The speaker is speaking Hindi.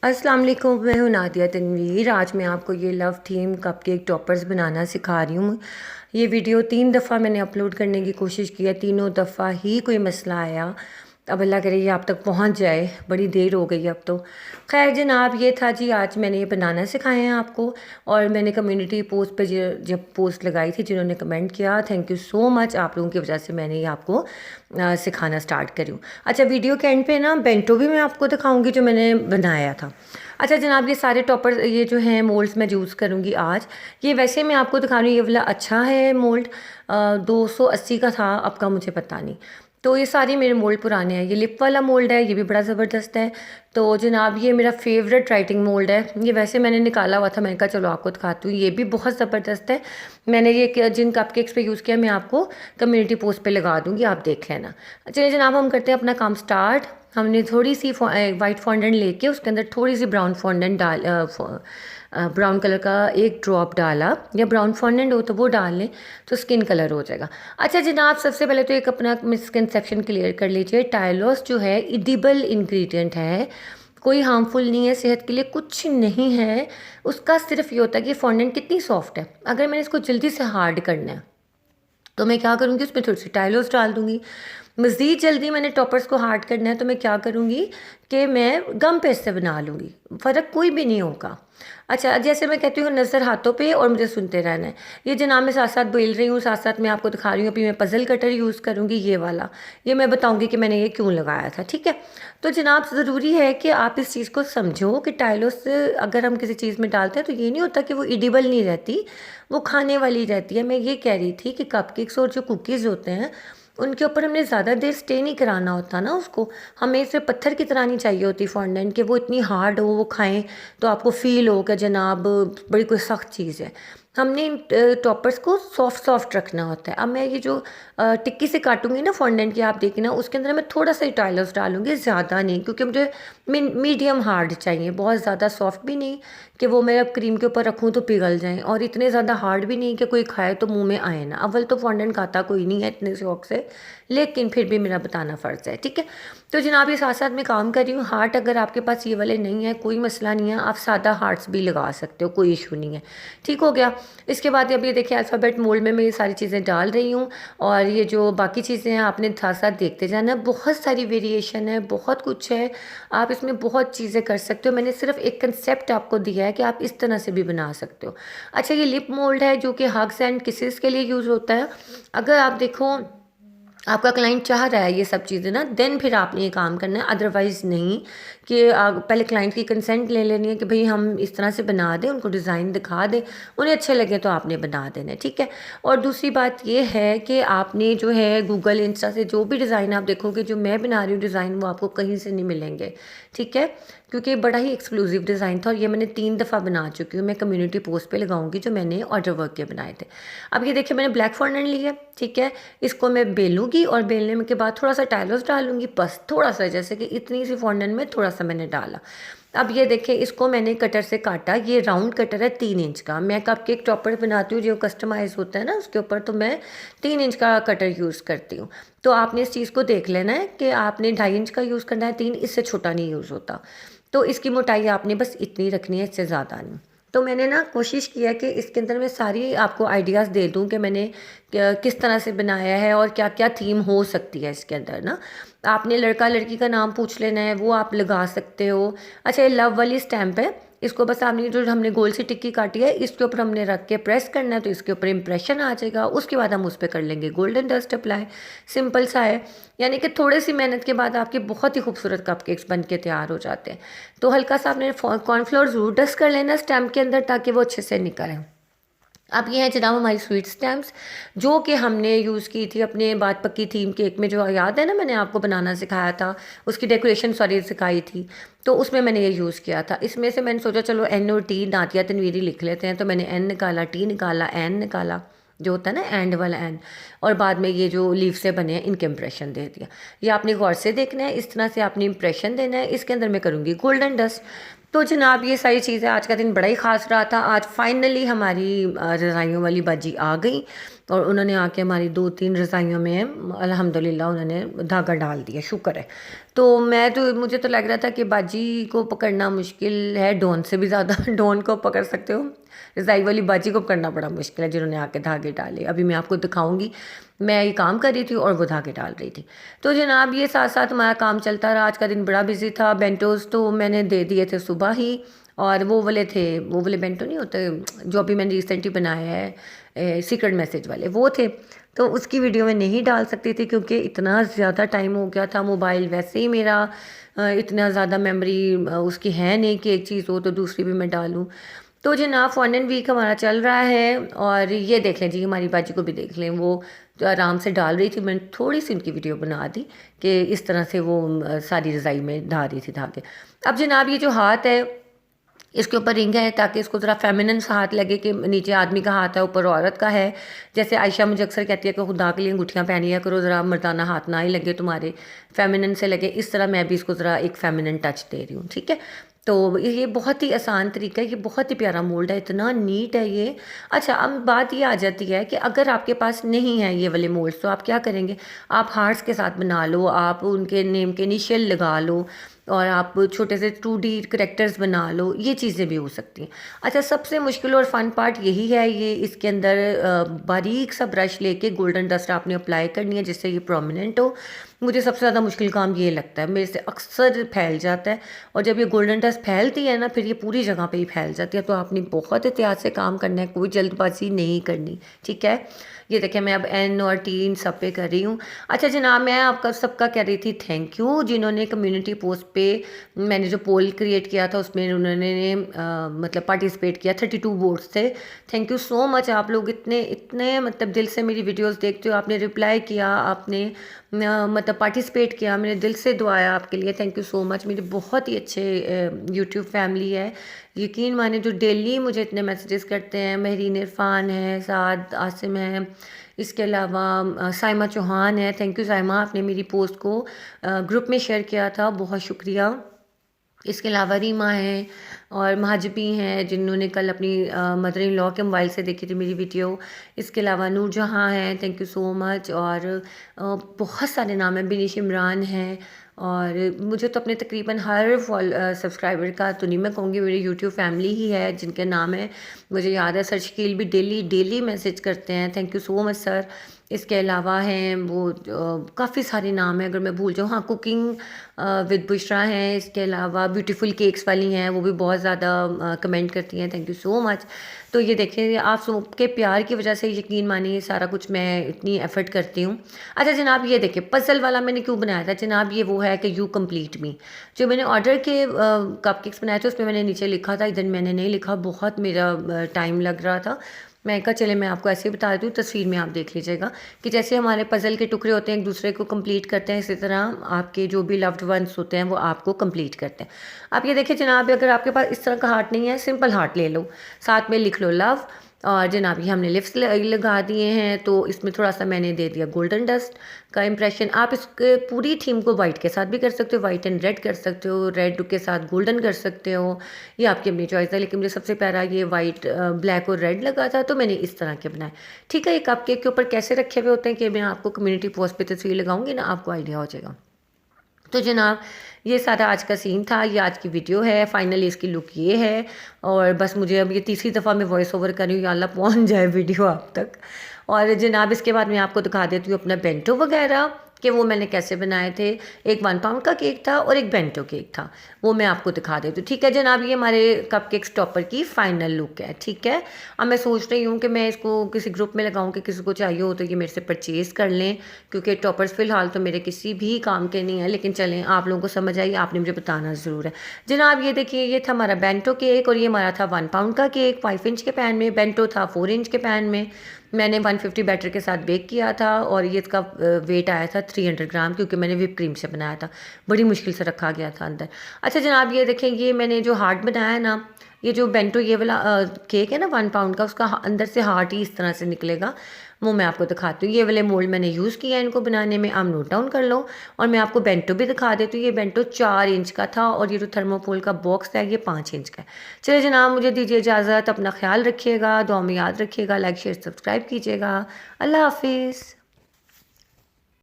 अस्सलाम वालेकुम। मैं हूं नादिया तनवीर। आज मैं आपको ये लव थीम कपकेक टॉपर्स बनाना सिखा रही हूँ। ये वीडियो 3 दफ़ा मैंने अपलोड करने की कोशिश की है, तीनों दफ़ा ही कोई मसला आया। अब अल्लाह करे ये आप तक पहुँच जाए, बड़ी देर हो गई अब तो। खैर जनाब, ये था जी, आज मैंने ये बनाना सिखाए हैं आपको। और मैंने कम्युनिटी पोस्ट पे जब पोस्ट लगाई थी, जिन्होंने कमेंट किया, थैंक यू सो मच। आप लोगों की वजह से मैंने ये आपको सिखाना स्टार्ट करी हूँ। अच्छा, वीडियो के एंड पे ना बेंटो भी मैं आपको दिखाऊंगी जो मैंने बनाया था। अच्छा जनाब, ये सारे टॉपर ये जो हैं मोल्ड्स मैं यूज़ करूँगी आज। ये वैसे मैं आपको दिखा रही हूँ, ये वाला अच्छा है मोल्ड, 280 का था, अब का मुझे पता नहीं। तो ये सारे मेरे मोल्ड पुराने हैं। ये लिप वाला मोल्ड है, ये भी बड़ा ज़बरदस्त है। तो जनाब ये मेरा फेवरेट राइटिंग मोल्ड है। ये वैसे मैंने निकाला हुआ था, मैंने कहा चलो आपको दिखाती हूँ। ये भी बहुत ज़बरदस्त है। मैंने ये जिन कपकेक्स पे यूज़ किया मैं आपको कम्युनिटी पोस्ट पे लगा दूँगी, आप देख लेना। चलिए जनाब, हम करते हैं अपना काम स्टार्ट। हमने थोड़ी सी वाइट फॉन्डेंट लेके उसके अंदर थोड़ी सी ब्राउन फॉन्डेंट ब्राउन कलर का एक ड्रॉप डाला, या ब्राउन फॉन्डेंट हो तो वो डाल लें तो स्किन कलर हो जाएगा। अच्छा जनाब, सबसे पहले तो एक अपना मिसकंसेप्शन क्लियर कर लीजिए। टाइलोस जो है एडिबल इंग्रेडिएंट है, कोई हार्मफुल नहीं है, सेहत के लिए कुछ नहीं है। उसका सिर्फ ये होता है कि फॉन्डेंट कितनी सॉफ्ट है। अगर मैंने इसको जल्दी से हार्ड करना है तो मैं क्या करूँगी, उसमें थोड़ी सी टाइलोस डाल दूँगी। मज़ीद जल्दी मैंने टॉपर्स को हार्ड करना है तो मैं क्या करूँगी कि मैं गम पेस्ट से बना लूँगी, फ़र्क कोई भी नहीं होगा। अच्छा, जैसे मैं कहती हूँ नज़र हाथों पे और मुझे सुनते रहना है। ये जनाब मैं साथ साथ बेल रही हूँ, साथ साथ मैं आपको दिखा रही हूँ। अभी मैं पज़ल कटर यूज़ करूँगी, ये वाला। ये मैं बताऊँगी कि मैंने ये क्यों लगाया था, ठीक है। तो जनाब ज़रूरी है कि आप इस चीज़ को समझो कि टाइलोस अगर हम किसी चीज़ में डालते हैं तो ये नहीं होता कि वो एडिबल नहीं रहती, वो खाने वाली रहती है। मैं ये कह रही थी कि कपकेक्स और जो कुकीज़ होते हैं उनके ऊपर हमने ज़्यादा देर स्टे नहीं कराना होता ना उसको। हमें सिर्फ पत्थर की तरह नहीं चाहिए होती फॉन्डेंट कि वो इतनी हार्ड हो, वो खाएं तो आपको फील हो कि जनाब बड़ी कोई सख्त चीज़ है। हमने इन टॉपर्स को सॉफ्ट सॉफ्ट रखना होता है। अब मैं ये जो टिक्की से काटूंगी ना फॉन्डेंट की, आप देखना उसके अंदर मैं थोड़ा सा ही टाइलर्स डालूंगी, ज़्यादा नहीं, क्योंकि मुझे मीडियम हार्ड चाहिए, बहुत ज़्यादा सॉफ्ट भी नहीं कि वो मैं अब क्रीम के ऊपर रखूँ तो पिघल जाएं, और इतने ज़्यादा हार्ड भी नहीं कि कोई खाए तो मुंह में आए ना। अव्वल तो फॉन्डेंट खाता कोई नहीं है इतने शौक से, लेकिन फिर भी मेरा बताना फ़र्ज़ है, ठीक है। तो जनाब ये साथ साथ मैं काम कर रही हूँ। हार्ट अगर आपके पास ये वाले नहीं है, कोई मसला नहीं है, आप सादा हार्ट्स भी लगा सकते हो, कोई इशू नहीं है, ठीक हो गया। इसके बाद अब ये देखिए अल्फ़ाबेट मोल्ड में मैं ये सारी चीज़ें डाल रही हूँ, और ये जो बाकी चीज़ें हैं आपने साथ साथ देखते जाना। बहुत सारी वेरिएशन है, बहुत कुछ है, आप इसमें बहुत चीज़ें कर सकते हो। मैंने सिर्फ एक कंसेप्ट आपको दिया है कि आप इस तरह से भी बना सकते हो। अच्छा, ये लिप मोल्ड है जो कि हग्स एंड किसेस के लिए यूज़ होता है। अगर आप देखो आपका क्लाइंट चाह रहा है ये सब चीज़ें ना, देन फिर आपने ये काम करना है, अदरवाइज़ नहीं। कि पहले क्लाइंट की कंसेंट ले लेनी है कि भाई हम इस तरह से बना दें, उनको डिज़ाइन दिखा दें, उन्हें अच्छे लगे तो आपने बना देना है, ठीक है। और दूसरी बात ये है कि आपने जो है गूगल इंस्टा से जो भी डिज़ाइन आप देखोगे, जो मैं बना रही हूँ डिज़ाइन, वो आपको कहीं से नहीं मिलेंगे, ठीक है, क्योंकि बड़ा ही एक्सक्लूसिव डिज़ाइन था। और ये मैंने 3 दफ़ा बना चुकी हूँ। मैं कम्युनिटी पोस्ट पे लगाऊंगी जो मैंने ऑर्डर वर्क के बनाए थे। अब ये देखिए मैंने ब्लैक फॉन्डेंट लिया, ठीक है। इसको मैं बेलूंगी और बेलने के बाद थोड़ा सा टाइलर्स डालूंगी, बस थोड़ा सा, जैसे कि इतनी सी फॉन्डेंट में थोड़ा सा मैंने डाला। अब ये देखिए इसको मैंने कटर से काटा। ये राउंड कटर है 3 इंच का। मैं कपकेक टॉपर बनाती हूँ जो कस्टमाइज होता है ना उसके ऊपर, तो मैं 3 इंच का कटर यूज़ करती हूँ। तो आपने इस चीज़ को देख लेना है कि आपने 2.5 इंच का यूज़ करना है, 3, इससे छोटा नहीं यूज़ होता। तो इसकी मोटाई आपने बस इतनी रखनी है, इससे ज़्यादा नहीं। तो मैंने ना कोशिश किया कि इसके अंदर मैं सारी आपको आइडियाज़ दे दूं कि मैंने किस तरह से बनाया है और क्या क्या थीम हो सकती है इसके अंदर ना। आपने लड़का लड़की का नाम पूछ लेना है, वो आप लगा सकते हो। अच्छा, ये लव वाली स्टैंप है, इसको बस आपने जो हमने गोल सी टिक्की काटी है इसके ऊपर हमने रख के प्रेस करना है, तो इसके ऊपर इंप्रेशन आ जाएगा। उसके बाद हम उस पर कर लेंगे गोल्डन डस्ट अप्लाई। सिंपल सा है, यानी कि थोड़ी सी मेहनत के बाद आपके बहुत ही खूबसूरत कपकेक्स बन के तैयार हो जाते हैं। तो हल्का सा आपने कॉर्नफ्लोर ज़रूर डस्ट कर लेना स्टैम्प के अंदर, ताकि वो अच्छे से निकले। अब ये है जनाब हमारी स्वीट स्टैम्प्स, जो कि हमने यूज़ की थी अपने बात पक्की थीम केक में, जो याद है ना मैंने आपको बनाना सिखाया था, उसकी डेकोरेशन सॉरी सिखाई थी, तो उसमें मैंने ये यूज़ किया था। इसमें से मैंने सोचा चलो एन और टी नातिया तनवीरी लिख लेते हैं, तो मैंने एन निकाला, टी निकाला, एन निकाला, जो होता है ना एंड वाला एन, और बाद में ये जो लीव से बने हैं इनके इंप्रेशन दे दिया। ये आपने गौर से देखना है, इस तरह से आपने इंप्रेशन देना है। इसके अंदर मैं करूँगी गोल्डन डस्ट। तो जनाब ये सारी चीज़ें, आज का दिन बड़ा ही ख़ास रहा था। आज फाइनली हमारी रज़ाइयों वाली बाजी आ गई। और उन्होंने आके हमारी 2-3 रज़ाइयों में अल्हम्दुलिल्लाह उन्होंने धागा डाल दिया, शुक्र है। तो मुझे तो लग रहा था कि बाजी को पकड़ना मुश्किल है, डॉन से भी ज़्यादा। डॉन को पकड़ सकते हो, रज़ाई वाली बाजी को पकड़ना बड़ा मुश्किल है, जिन्होंने आके धागे डाले। अभी मैं आपको दिखाऊंगी, मैं ये काम कर रही थी और वो धागे डाल रही थी। तो जनाब ये साथ साथ हमारा काम चलता रहा। आज का दिन बड़ा बिजी था। बेंटोस तो मैंने दे दिए थे सुबह ही, और वो वाले बेंटो नहीं होते जो अभी मैंने रिसेंटली बनाया है, सीक्रेट मैसेज वाले, वो थे। तो उसकी वीडियो में नहीं डाल सकती थी क्योंकि इतना ज़्यादा टाइम हो गया था। मोबाइल वैसे ही मेरा इतना ज़्यादा मेमोरी उसकी है नहीं कि एक चीज़ हो तो दूसरी भी मैं डालूँ। तो जनाब 1 वीक हमारा चल रहा है, और ये देख लें जी, हमारी बाजी को भी देख लें, वो तो आराम से डाल रही थी। मैंने थोड़ी सी उनकी वीडियो बना दी कि इस तरह से वो सारी रज़ाई में डाल रही थी धागे। अब जनाब ये जो हाथ है, इसके ऊपर रिंग है ताकि इसको ज़रा फेमिनिन सा हाथ लगे, कि नीचे आदमी का हाथ है, ऊपर औरत का है। जैसे आयशा मुझे अक्सर कहती है कि खुदा के लिए अंगूठियाँ पहनिया करो, ज़रा मर्दाना हाथ ना ही लगे तुम्हारे, फेमिनिन से लगे। इस तरह मैं भी इसको ज़रा एक फेमिनिन टच दे रही हूँ, ठीक है। तो ये बहुत ही आसान तरीका है, ये बहुत ही प्यारा मोल्ड है, इतना नीट है ये। अच्छा, अब बात ये आ जाती है कि अगर आपके पास नहीं है ये वाले मोल्ड्स तो आप क्या करेंगे? आप हार्ट्स के साथ बना लो, आप उनके नेम के इनिशियल लगा लो, और आप छोटे से 2D करेक्टर्स बना लो, ये चीज़ें भी हो सकती हैं। अच्छा, सबसे मुश्किल और फ़न पार्ट यही है, ये इसके अंदर बारीक सा ब्रश लेके गोल्डन डस्ट आपने अप्लाई करनी है जिससे ये प्रोमिनेंट हो। मुझे सबसे ज़्यादा मुश्किल काम ये लगता है, मेरे से अक्सर फैल जाता है, और जब ये गोल्डन डस्ट फैलती है ना, फिर ये पूरी जगह पे ही फैल जाती है। तो आपने बहुत एहतियात से काम करना है, कोई जल्दबाजी नहीं करनी, ठीक है। ये देखिए, मैं अब N और T इन सब पे कर रही हूँ। अच्छा जनाब, मैं आपका सबका कह रही थी थैंक यू, जिन्होंने कम्युनिटी पोस्ट पे मैंने जो पोल क्रिएट किया था उसमें उन्होंने मतलब पार्टिसिपेट किया। 32 वोट्स थे। Thank you so much. आप लोग इतने इतने मतलब दिल से मेरी वीडियोस देखते हो, आपने रिप्लाई किया, आपने मतलब पार्टिसिपेट किया, मैंने दिल से दुआया आपके लिए। Thank you so much. मेरे बहुत ही अच्छे यूट्यूब फैमिली है, यकीन माने, जो डेली मुझे इतने मैसेजेस करते हैं। महरीन इरफान है, साद आसिम है, इसके अलावा साइमा चौहान है। थैंक यू साइमा, आपने मेरी पोस्ट को ग्रुप में शेयर किया था, बहुत शुक्रिया। इसके अलावा रीमा है और महाजबी हैं जिन्होंने कल अपनी मदर इन लॉ के मोबाइल से देखी थी मेरी वीडियो। इसके अलावा नूर जहाँ हैं, थैंक यू सो मच। और बहुत सारे नाम हैं, बिनिश इमरान हैं, और मुझे तो अपने तकरीबन हर सब्सक्राइबर का तो नहीं मैं कहूँगी, मेरी यूट्यूब फैमिली ही है जिनके नाम है मुझे याद है। सर शकील भी डेली डेली मैसेज करते हैं, thank you so much sir. इसके अलावा हैं वो काफ़ी सारे नाम हैं, अगर मैं भूल जाऊँ। हाँ, कुकिंग विद बुशरा हैं। इसके अलावा ब्यूटीफुल केक्स वाली हैं, वो भी बहुत ज़्यादा कमेंट करती हैं, थैंक यू सो मच। तो ये देखें, आप सबके प्यार की वजह से यकीन मानिए सारा कुछ मैं इतनी एफर्ट करती हूँ। अच्छा जनाब, ये देखिए पजल वाला मैंने क्यों बनाया था जनाब, ये वो है कि यू कंप्लीट मी। जो मैंने ऑर्डर के कपकेक्स बनाए थे उसमें मैंने नीचे लिखा था, इधर मैंने नहीं लिखा, बहुत मेरा टाइम लग रहा था। मैं कहा चले मैं आपको ऐसे ही बता दूँ, तस्वीर में आप देख लीजिएगा कि जैसे हमारे पज़ल के टुकड़े होते हैं एक दूसरे को कंप्लीट करते हैं, इसी तरह आपके जो भी लव्ड वंस होते हैं वो आपको कंप्लीट करते हैं। आप ये देखिए जनाब, अगर आपके पास इस तरह का हार्ट नहीं है, सिंपल हार्ट ले लो, साथ में लिख लो लव। और जनाब ये हमने लिप्स लगा दिए हैं, तो इसमें थोड़ा सा मैंने दे दिया गोल्डन डस्ट का इम्प्रेशन। आप इसके पूरी थीम को वाइट के साथ भी कर सकते हो, वाइट एंड रेड कर सकते हो, रेड के साथ गोल्डन कर सकते हो, ये आपकी अपनी चॉइस है। लेकिन मुझे सबसे प्यारा ये वाइट ब्लैक और रेड लगा था, तो मैंने इस तरह के बनाए। ठीक है, ये कप केक के ऊपर कैसे रखे हुए होते हैं कि मैं आपको कम्युनिटी पोस्ट पे तस्वीर लगाऊंगी ना, आपको आइडिया हो जाएगा। तो जनाब ये सारा आज का सीन था, ये आज की वीडियो है। फाइनली इसकी लुक ये है, और बस मुझे अब ये तीसरी दफ़ा मैं वॉइस ओवर कर रही हूँ, या अल्लाह पहुँच जाए वीडियो आप तक। और जनाब इसके बाद मैं आपको दिखा देती हूँ अपना बेंटो वगैरह कि वो मैंने कैसे बनाए थे। एक 1 पाउंड का केक था और एक बेंटो केक था, वो मैं आपको दिखा देती हूँ। ठीक है जनाब, ये हमारे कप केक टॉपर की फ़ाइनल लुक है। ठीक है, अब मैं सोच रही हूँ कि मैं इसको किसी ग्रुप में लगाऊँ कि किसी को चाहिए हो तो ये मेरे से परचेज़ कर लें, क्योंकि टॉपर्स फ़िलहाल तो मेरे किसी भी काम के नहीं है। लेकिन चलें, आप लोगों को समझ आई, आपने मुझे बताना ज़रूर है। जनाब ये देखिए, ये था हमारा बेंटो केक, और ये हमारा था 1 पाउंड का केक 5 इंच के पैन में। बेंटो था 4 इंच के पैन में। मैंने 150 बैटर के साथ बेक किया था, और ये इसका वेट आया था 300 ग्राम, क्योंकि मैंने व्हिप क्रीम से बनाया था, बड़ी मुश्किल से रखा गया था अंदर। अच्छा जनाब ये देखें, ये मैंने जो हार्ट बनाया है ना, ये जो बेंटो ये वाला केक है ना 1 पाउंड का, उसका अंदर से हार्ट ही इस तरह से निकलेगा। वो मैं आपको दिखाती हूँ। ये वाले मोल्ड मैंने यूज़ किया है इनको बनाने में, आप नोट डाउन कर लो। और मैं आपको बेंटो भी दिखा देती हूँ। ये बेंटो 4 इंच का था और ये जो थर्मोकोल का बॉक्स है ये 5 इंच का है। चलिए जनाब, मुझे दीजिए इजाज़त, अपना ख्याल रखिएगा, दुआ में याद रखिएगा, लाइक शेयर सब्सक्राइब कीजिएगा। अल्लाह हाफिज़।